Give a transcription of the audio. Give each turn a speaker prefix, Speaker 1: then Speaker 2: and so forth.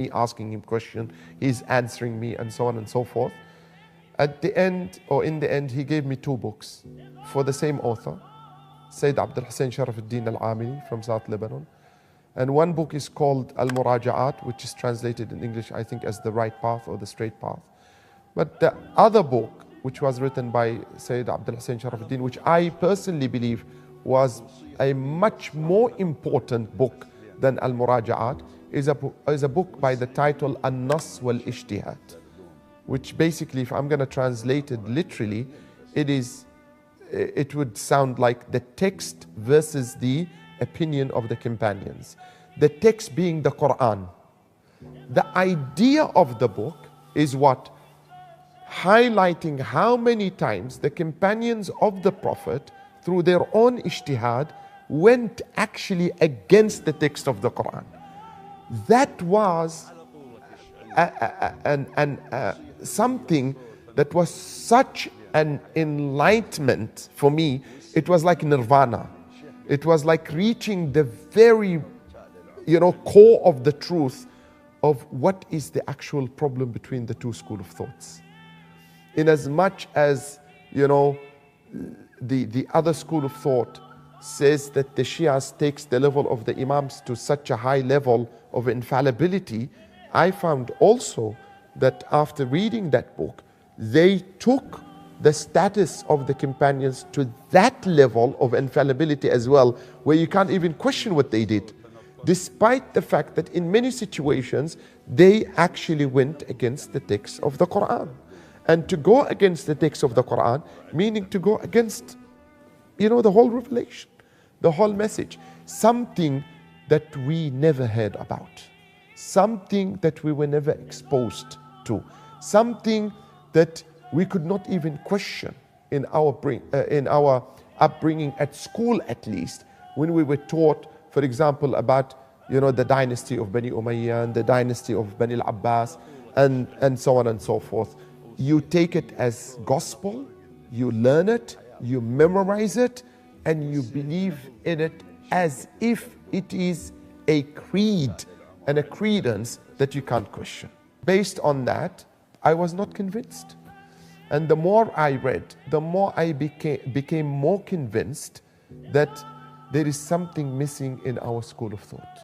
Speaker 1: me asking him questions, he's answering me, and so on and so forth. At the end, or in the end, he gave me 2 books for the same author, Sayyid Abdalhassin Al-Din Al-Amili from South Lebanon. And one book is called Al-Muraja'at, which is translated in English, I think, as The Right Path or The Straight Path. But the other book, which was written by Sayyid Abdalhassin Al-Din, which I personally believe was a much more important book than Al-Muraja'at, is a book by the title An-Nas wal-Ijtihad, which basically, if I'm going to translate it literally, it would sound like the text versus the opinion of the companions. The text being the Quran. The idea of the book is what? Highlighting how many times the companions of the Prophet, through their own ijtihad, went actually against the text of the Quran. That was something that was such an enlightenment for me. It was like nirvana. It was like reaching the very, core of the truth of what is the actual problem between the 2 schools of thoughts. In as much as, the other school of thought says that the Shias takes the level of the Imams to such a high level of infallibility, I found also that after reading that book, they took the status of the companions to that level of infallibility as well, where you can't even question what they did, despite the fact that in many situations, they actually went against the text of the Quran. And to go against the text of the Quran, meaning to go against, the whole revelation, the whole message, something that we never heard about, something that we were never exposed to, something that we could not even question in our upbringing at school, at least, when we were taught, for example, about the dynasty of Bani Umayyah and the dynasty of Bani al-Abbas and so on and so forth. You take it as gospel, you learn it, you memorize it, and you believe in it as if it is a creed and a credence that you can't question. Based on that, I was not convinced. And the more I read, the more I became more convinced that there is something missing in our school of thought.